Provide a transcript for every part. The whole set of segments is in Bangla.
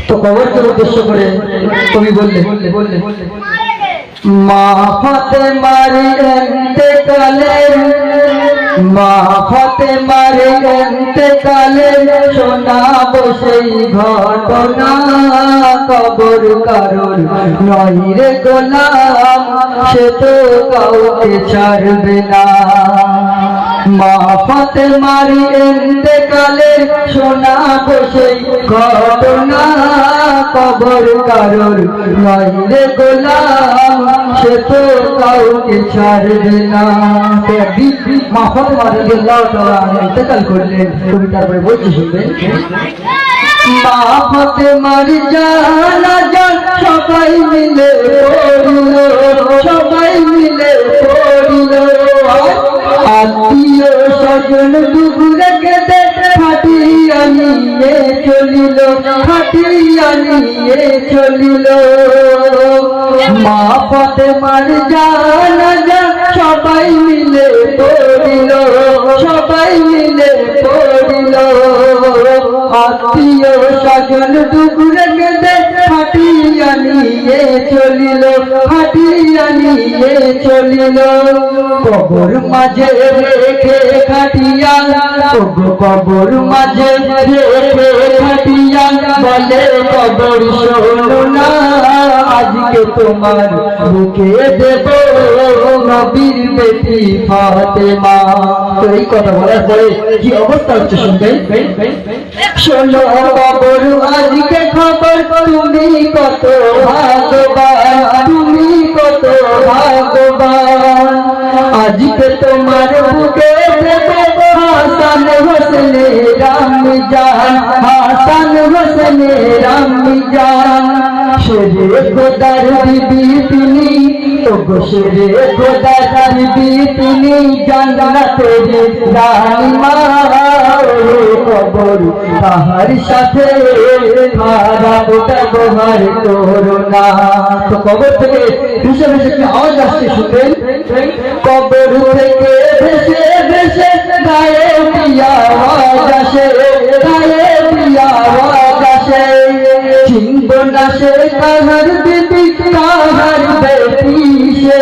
তো কবরকে উদ্দেশ্য করে কবি বললেন, মা ফাতেমার ইন্তেকালে, মা ফাতেমার ইন্তেকালে শোনাবো সেই ঘটনা। কবর কারণ নয় রে গোলাম, সে তো কাউকে ছাড়বে না। মা ফাতেমার ইন্তেকালে শোনাবো সেই ঘটনা। কবর কারণ নয় রে গোলাম, সে তো কাউকে ছাড়বে না। মা ফাতেমা রাদিয়াল্লাহু তাআলা ইন্তেকাল করলেন। কবি তারপরে বলছে শুনবেন, মা ফাতেমার জানাজা সবাই মিলে পড়িল, সবাই মিলে পড়িল। আত্মীয় স্বজন দুগুরে কেঁদে ফাটিয়া নিয়ে চলিল, ফাটিয়া নিয়ে চলিল। মা ফাতেমার জানাজা সবাই মিলে পড়িল, সবাই মিলে পড়িল। আত্মীয় স্বজন দুগুরে কেঁদে ফাটিয়া নিয়ে চলিল, ফাটিয়া নিয়ে চলিল। কবর মাঝে রেখে খাটিয়া, কবর মাঝে রেখে খাটিয়া বলে কবর শোনো না, আজকে তোমার বুকে দেব নবীর বেটি ফাতেমা। তো এই কথা বলার পরে কি অবস্থা হচ্ছে শুনবেন, শোনো কবর আজকে খবর, তুমি কত ভাগ্যবান, তুমি কত ভাগ্যবান। আজকে তোমার বুকে দেব হাসান হোসেনে রামজান, হাসান হোসেনে রামজান। শেরে খোদার বিবি তিনি, ওগো শেরে খোদার বিবি তিনি, জান্নাতের রানী মা। কবর তাহার সাথে খারাপ ব্যবহার করো না। তো কবর থেকে ভেসে ভেসে কি আওয়াজ আসছে শুনবেন, কবর থেকে ভেসে ভেসে গায়ে দিয়া আওয়াজ আসে, গায়ে দিয়া আওয়াজ আসে। চিনব না সে কাহার বিবি, কাহার বেটি সে,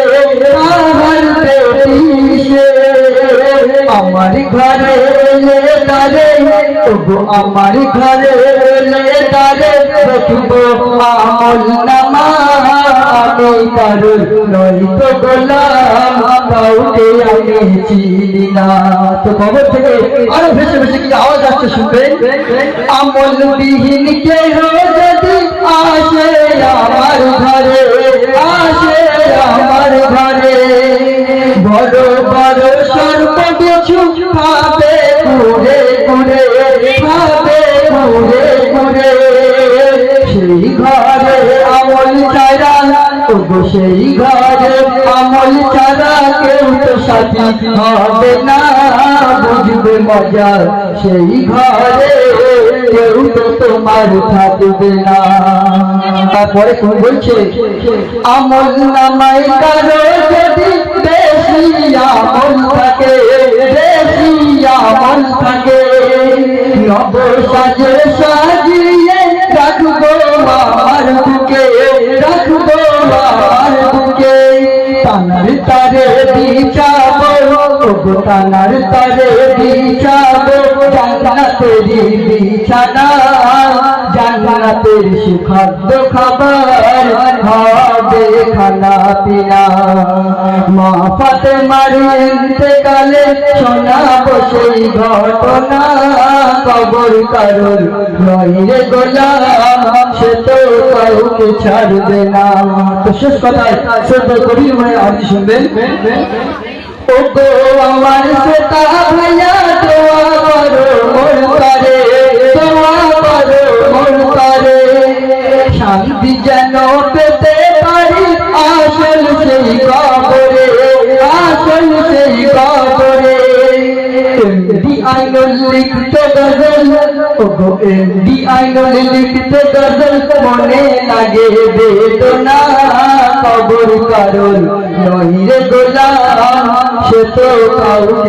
কাহার বেটি সে। আমার ঘরে এলে তারে, ওগো আমার ঘরে এলে তারে দেখবো আমল নামা। আমি কারোর নই তো গোলাম, কাউকে আমি চিনি না। তো কবর থেকে আরো ভেসে ভেসে কি আওয়াজ আসছে শুনবেন, আমল বিহীন কেহ যদি আসে আমার ঘরে, আসে আমার ঘরে। বড় বড় সর্প কিছু খাবে ঘুরে ঘুরে, খাবে ঘুরে ঘুরে। সেই ঘরে আমল ছাড়া, ওগো সেই ঘরে আমল ছাড়া কেউ তো সাথী হবে না। বুঝবে মজা সেই ঘরে, কেউ তো তোমার থাকবে না। তারপরে তুমি বলছে, আমল নামাই কারো যদি বেশি আমল থাকে, বেশি আমল থাকে। নব সাজে সাজিয়ে রাখবো আমার বুকে, রাখবো আমার বুকে। তানার তারে বিছাবো, ওগো তানার তারে বিছাবো জান্নাতেরি বিছানা। জান্নাতের সুখাদ্য খাবার হবে খানা পিনা। মা ফাতেমার ইন্তেকালে শোনাবো সেই ঘটনা। কবর কারণ নয় রে গোলাম, সে তো কাউকে ছাড়বে না। তো শেষ কথায় শ্রদ্ধা কবি মানে আরতি শুনবেন, ওগো আমার শ্রোতা ভাইয়া দোয়া করো মোর পারে, দোয়া করো মোর পারে। শান্তি যেন পেতে পারি আসল সেই কবরে, আসল সেই কবরে। আইনুল লিখতে গজল, ওগো আইনুল লিখতে গজল, মনে লাগে বেদনা। কবর কারণ নয় রে গোলাম, সে তো কাউকে